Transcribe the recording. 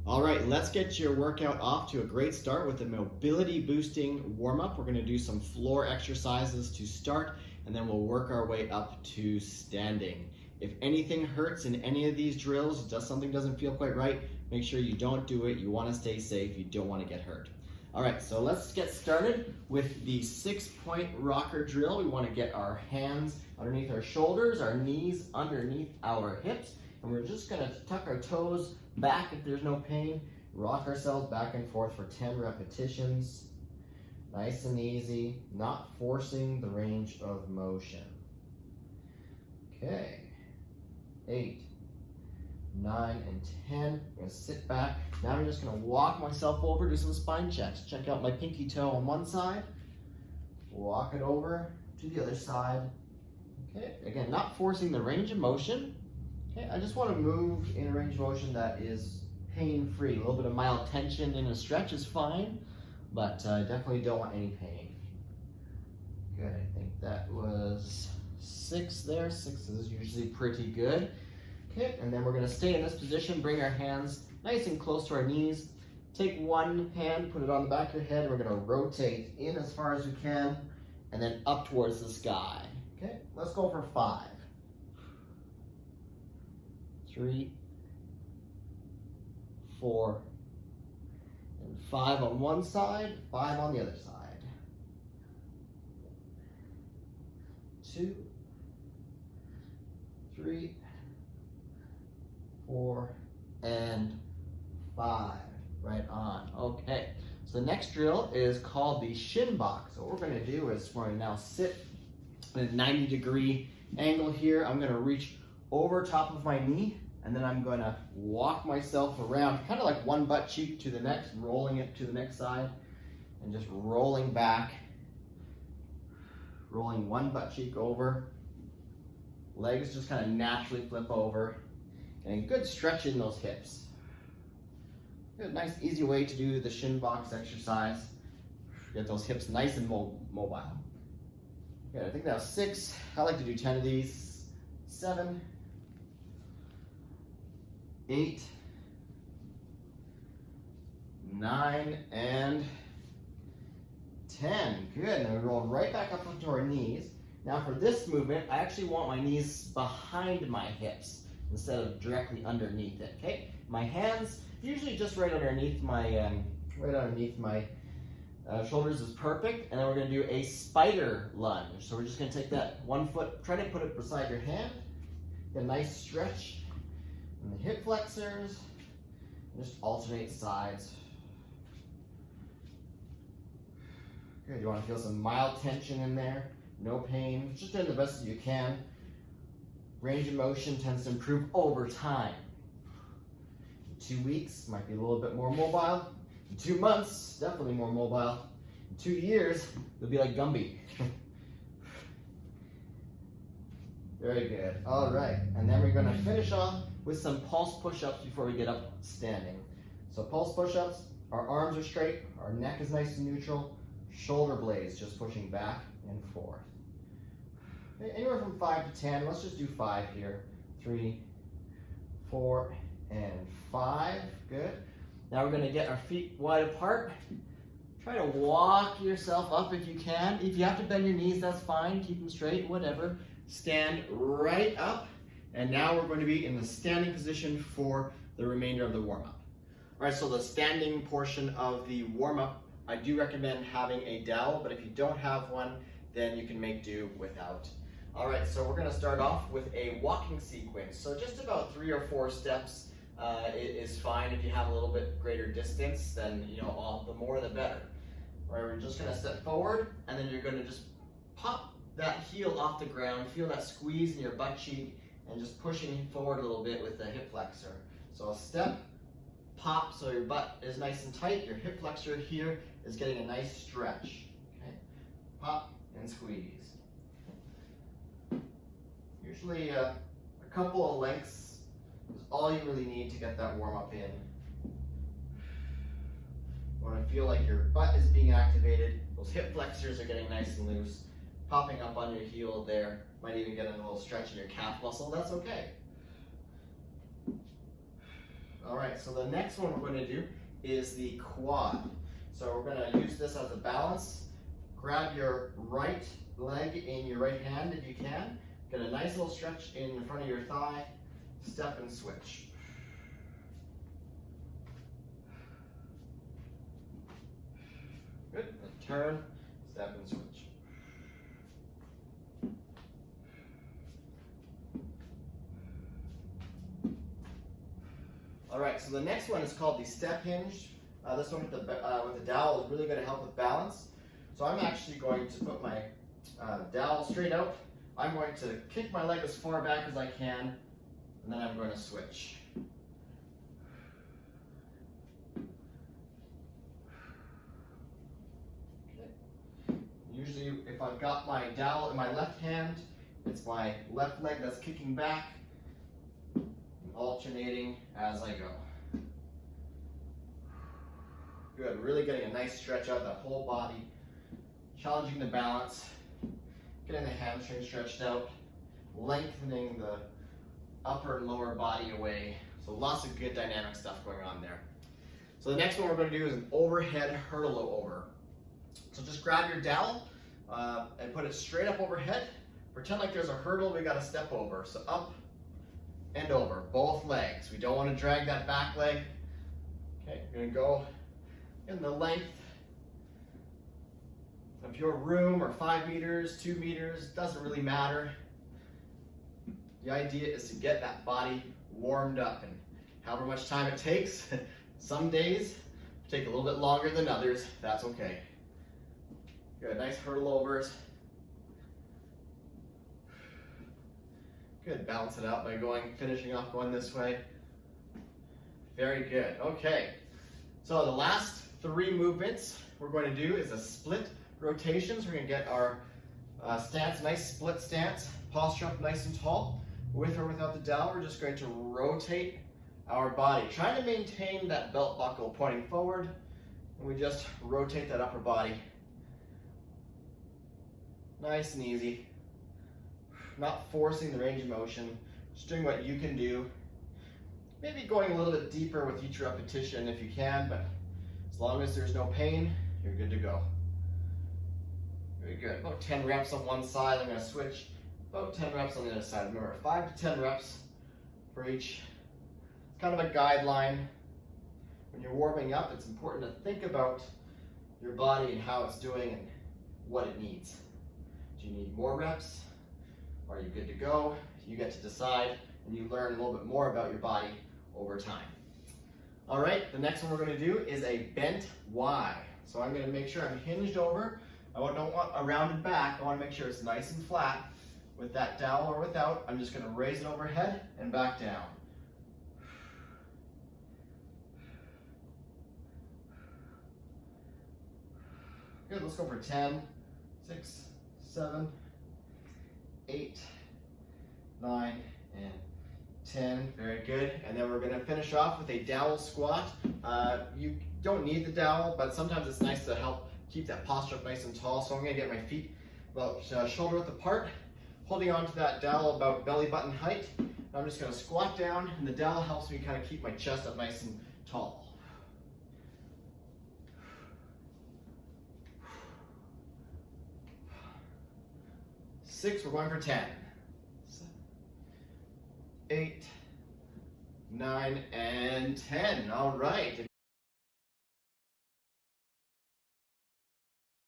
All right, let's get your workout off to a great start with a mobility boosting warm-up. We're gonna do some floor exercises to start, and then we'll work our way up to standing. If anything hurts in any of these drills, something doesn't feel quite right, make sure you don't do it. You wanna stay safe, you don't wanna get hurt. All right, so let's get started with the 6-point rocker drill. We wanna get our hands underneath our shoulders, our knees underneath our hips, and we're just gonna tuck our toes back if there's no pain, rock ourselves back and forth for 10 repetitions. Nice and easy, not forcing the range of motion. Okay, 8, 9, and 10. I'm gonna sit back. Now I'm just gonna walk myself over, do some spine checks. Check out my pinky toe on one side, walk it over to the other side. Okay, again, not forcing the range of motion. Okay, I just want to move in a range of motion that is pain-free. A little bit of mild tension in a stretch is fine, but I definitely don't want any pain. Good, I think that was 6 there. 6 is usually pretty good. Okay, and then we're going to stay in this position, bring our hands nice and close to our knees. Take one hand, put it on the back of your head, and we're going to rotate in as far as we can, and then up towards the sky. Okay, let's go for 5. 3, 4, and 5 on one side, 5 on the other side. 2, 3, 4, and 5. Right on. Okay. So the next drill is called the shin box. So what we're going to do is we're going to now sit at a 90-degree angle here. I'm going to reach over top of my knee, and then I'm going to walk myself around, kind of like one butt cheek to the next, rolling it to the next side, and just rolling back, rolling one butt cheek over. Legs just kind of naturally flip over, and good stretch in those hips. Good, nice, easy way to do the shin box exercise. Get those hips nice and mobile. Good, I think that was 6. I like to do 10 of these. 7, 8, 9, and 10. Good. Now we roll right back up onto our knees. Now for this movement, I actually want my knees behind my hips instead of directly underneath it. Okay. My hands usually just right underneath my shoulders is perfect. And then we're going to do a spider lunge. So we're just going to take that one foot, try to put it beside your hand. Get a nice stretch in the hip flexors, and just alternate sides. Good, you want to feel some mild tension in there, no pain, just doing the best that you can. Range of motion tends to improve over time. In 2 weeks, might be a little bit more mobile. In 2 months, definitely more mobile. In 2 years, you'll be like Gumby. Very good. All right, and then we're going to finish off with some pulse push-ups before we get up standing. So pulse push-ups, our arms are straight, our neck is nice and neutral, shoulder blades just pushing back and forth. Anywhere from 5 to 10, let's just do 5 here. 3, 4, and 5, good. Now we're going to get our feet wide apart. Try to walk yourself up if you can. If you have to bend your knees, that's fine, keep them straight, whatever. Stand right up, and now we're going to be in the standing position for the remainder of the warm-up. All right, so the standing portion of the warm-up, I do recommend having a dowel, but if you don't have one, then you can make do without. All right, so we're going to start off with a walking sequence. So just about 3 or 4 steps is fine. If you have a little bit greater distance, then all the more the better. All right, we're just going to step forward, and then you're going to just pop that heel off the ground, feel that squeeze in your butt cheek, and just pushing forward a little bit with the hip flexor. So a step, pop, so your butt is nice and tight, your hip flexor here is getting a nice stretch. Okay, pop and squeeze. Usually a couple of lengths is all you really need to get that warm up in. You want to feel like your butt is being activated, those hip flexors are getting nice and loose. Popping up on your heel there, might even get a little stretch in your calf muscle, that's okay. All right, so the next one we're going to do is the quad. So we're going to use this as a balance. Grab your right leg in your right hand if you can. Get a nice little stretch in front of your thigh. Step and switch. Good. And turn, step and switch. All right, so the next one is called the step hinge. This one with the dowel is really going to help with balance. So I'm actually going to put my dowel straight out. I'm going to kick my leg as far back as I can, and then I'm going to switch. Okay. Usually, if I've got my dowel in my left hand, it's my left leg that's kicking back, alternating as I go. Good, really getting a nice stretch out of the whole body, challenging the balance, getting the hamstring stretched out, lengthening the upper and lower body away. So lots of good dynamic stuff going on there. So the next one we're going to do is an overhead hurdle over. So just grab your dowel and put it straight up overhead. Pretend like there's a hurdle we got to step over. So up and over, both legs. We don't want to drag that back leg. Okay, you're going to go in the length of your room, or 5 meters, 2 meters, doesn't really matter. The idea is to get that body warmed up, and however much time it takes, some days take a little bit longer than others, that's okay. Good, nice hurdle overs. Good, balance it out by finishing off going this way. Very good, okay. So the last 3 movements we're going to do is a split rotations. We're going to get our stance, nice split stance, posture up nice and tall. With or without the dowel, we're just going to rotate our body, trying to maintain that belt buckle pointing forward, and we just rotate that upper body. Nice and easy. Not forcing the range of motion, just doing what you can do. Maybe going a little bit deeper with each repetition if you can, but as long as there's no pain, you're good to go. Very good. About 10 reps on one side. I'm going to switch. About 10 reps on the other side. Remember, 5 to 10 reps for each. It's kind of a guideline. When you're warming up, it's important to think about your body and how it's doing and what it needs. Do you need more reps? Are you good to go? You get to decide, and you learn a little bit more about your body over time. All right, the next one we're going to do is a bent Y. So I'm going to make sure I'm hinged over. I don't want a rounded back. I want to make sure it's nice and flat. With that dowel or without, I'm just going to raise it overhead and back down. Good, let's go for 10, 6, 7, 8, 9, and 10. Very good. And then we're going to finish off with a dowel squat. You don't need the dowel, but sometimes it's nice to help keep that posture up nice and tall. So I'm going to get my feet about shoulder width apart, holding onto that dowel about belly button height. I'm just going to squat down, and the dowel helps me kind of keep my chest up nice and tall. 6, we're going for 10. 7, 8, 9, and 10. All right.